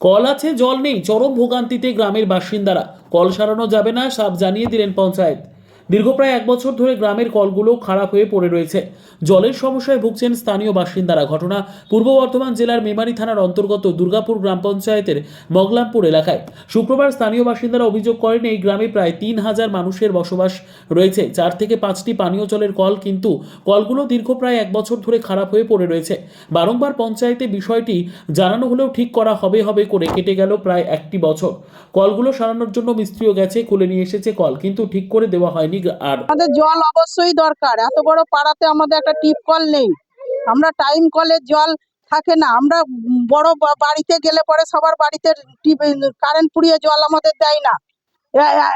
Call আছে জল নেই, চরম ভোগান্তিতে গ্রামের বাসিন্দারা। কল সারানো যাবে না, সাফ জানিয়ে দিলেন পঞ্চায়েত। দীর্ঘ প্রায় 1 বছর ধরে গ্রামের কলগুলো খারাপ হয়ে পড়ে রয়েছে। জলের সমস্যায় ভুগছেন স্থানীয় বাসিন্দারা। ঘটনা পূর্ব বর্ধমান জেলার মেমারি থানার অন্তর্গত দুর্গাপুর গ্রাম পঞ্চায়েতের মগলামপুর এলাকায়। শুক্রবার স্থানীয় বাসিন্দারা অভিযোগ করেন, এই গ্রামে প্রায় 3,000 মানুষের বসবাস রয়েছে। 4 থেকে 5টি পানীয় জলের কল, কিন্তু কলগুলো দীর্ঘ প্রায় 1 বছর ধরে খারাপ হয়ে পড়ে রয়েছে। বারংবার পঞ্চায়েতে বিষয়টি জানানো হলেও ঠিক করা হবে হবে করে কেটে গেল প্রায় 1 বছর। কলগুলো সারানোর জন্য মিস্ত্রিও গেছে, খুলে নিয়ে এসেছে কল, কিন্তু ঠিক করে দেওয়া হয়নি। আর আমাদের জল অবশ্যই দরকার। এত বড় পাড়াতে আমাদের একটা টিপ কল নেই। আমরা টাইম কলের জল থাকে না। আমরা বড় বাড়িতে গেলে পরে সবার বাড়িতে টিপ কারেন্ট পুড়িয়ে জল আমাদের দেয় না।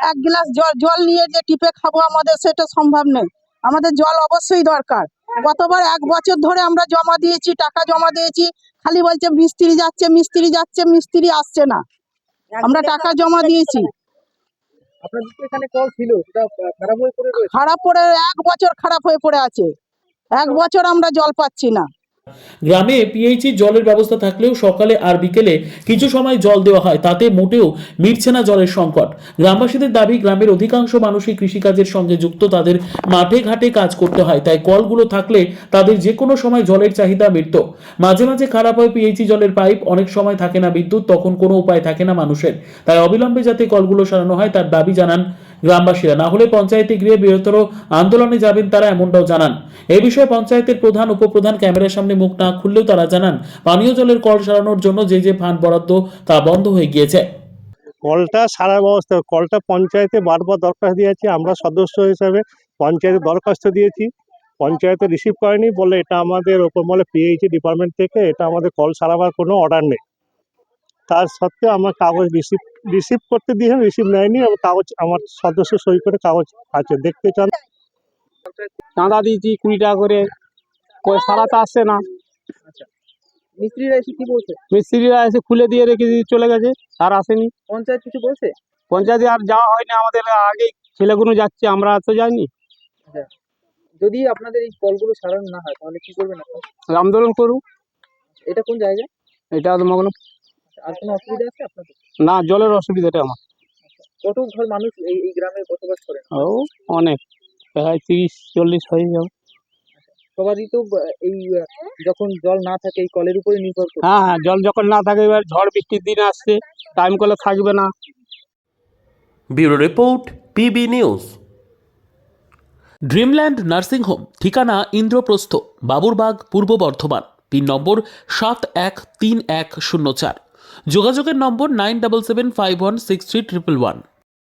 এক গ্লাস জল নিয়ে যে টিপে খাবো আমাদের সেটা সম্ভব নেই। আমাদের জল অবশ্যই দরকার। গতবার 1 বছর ধরে আমরা জমা দিয়েছি, টাকা জমা দিয়েছি, খালি বলছে মিস্ত্রি যাচ্ছে মিস্ত্রি যাচ্ছে, মিস্ত্রি আসছে না। আমরা টাকা জমা দিয়েছি। আপনাদের তো এখানে কল ছিল, সেটা খারাপ হয়ে পড়ে রয়েছে। খারাপ পড়ে 1 বছর খারাপ হয়ে পড়ে আছে। 1 বছর আমরা জল পাচ্ছি না। গ্রামে পিএইচি জলের ব্যবস্থা থাকলেও সকালে আর বিকেলে কিছু সময় জল দেওয়া হয়, তাতে মোটেও মিটছে না জলের সংকট। গ্রামবাসীদের দাবি, গ্রামের অধিকাংশ মানুষই কৃষিকাজের সঙ্গে যুক্ত, তাদের মাঠে ঘাটে কাজ করতে হয়, তাই কলগুলো থাকলে তাদের যে কোনো সময় জলের চাহিদা মিটত। মাঝে মাঝে খারাপ হয় পিএইচি জলের পাইপ, অনেক সময় থাকে না বিদ্যুৎ, তখন কোনো উপায় থাকে না মানুষের। তাই অবিলম্বে যাতে কলগুলো সারানো হয় তার দাবি জানান গ্রামবাসীরা। না হলে পঞ্চায়েতে গিয়ে বৃহত্তর আন্দোলনে যাবেন তারা, এমনটাও জানান। এই বিষয়ে পঞ্চায়েতের প্রধান উপপ্রধান ক্যামেরার সামনে মুখ না খুললেও তারা জানান, পানীয় জলের কল সারানোর জন্য যে ফান্ড বরাদ্দ তা বন্ধ হয়ে গিয়েছে। কলটা সারা ব্যবস্থা, কলটা পঞ্চায়েতে বারবার দরখাস্ত দিয়েছি। আমরা সদস্য হিসাবে পঞ্চায়েতে দরখাস্ত দিয়েছি, পঞ্চায়েতে রিসিভ করেনি, বলে এটা আমাদের ওপর বলে পিএইচি ডিপার্টমেন্ট থেকে এটা আমাদের কল সারাবার কোনো অর্ডার নেই। তার সত্ত্বেও আমার কাগজ রিসিভ করতে দিয়েছেন, রিসিভ নেয়নি। এবং কাগজ আমার সদস্য সই করে কাগজ আছে, দেখতে চান। চাঁদা দিয়েছি 20 টাকা করে, সারাতে আসছে না। আচ্ছা, মিস্ত্রিরা এসে কি বলছে? মিস্ত্রিরা এসে খুলে দিয়ে রেখে দিয়ে চলে গেছে, আর আসেনি। পঞ্চায়েত কিছু বলছে? পঞ্চায়েতে আর যাওয়া হয়নি, আমাদের আগে ছেলেগুলো যাচ্ছে, আমরা তো যাইনি। আচ্ছা, যদি আপনাদের এই কলগুলো সারানো না হয় তাহলে কি করবেন আপনারা? আন্দোলন করুন। এটা কোন জায়গা? এটা মগন। আর কোনো অসুবিধা আছে আপনাদের? না, জলের অসুবিধাটা আমার। কত ঘর মানুষ এই গ্রামে বসবাস করেন? ও অনেক, প্রায় 30-40 হয়ে যাবে। সবারই তো এই যখন জল না থাকে এই কলের উপরে নির্ভর করে। হ্যাঁ হ্যাঁ, জল যখন না থাকে, এবার ঝড় বৃষ্টির দিন আসছে, টাইম কলে থাকবে না। Bureau report, PB news. Dreamland nursing home, ঠিকানা ইন্দ্রপ্রস্থ, বাবুরবাগ, পূর্ব বর্ধমান। পিন নম্বর 713104। যোগাযোগের নম্বর 9775163111।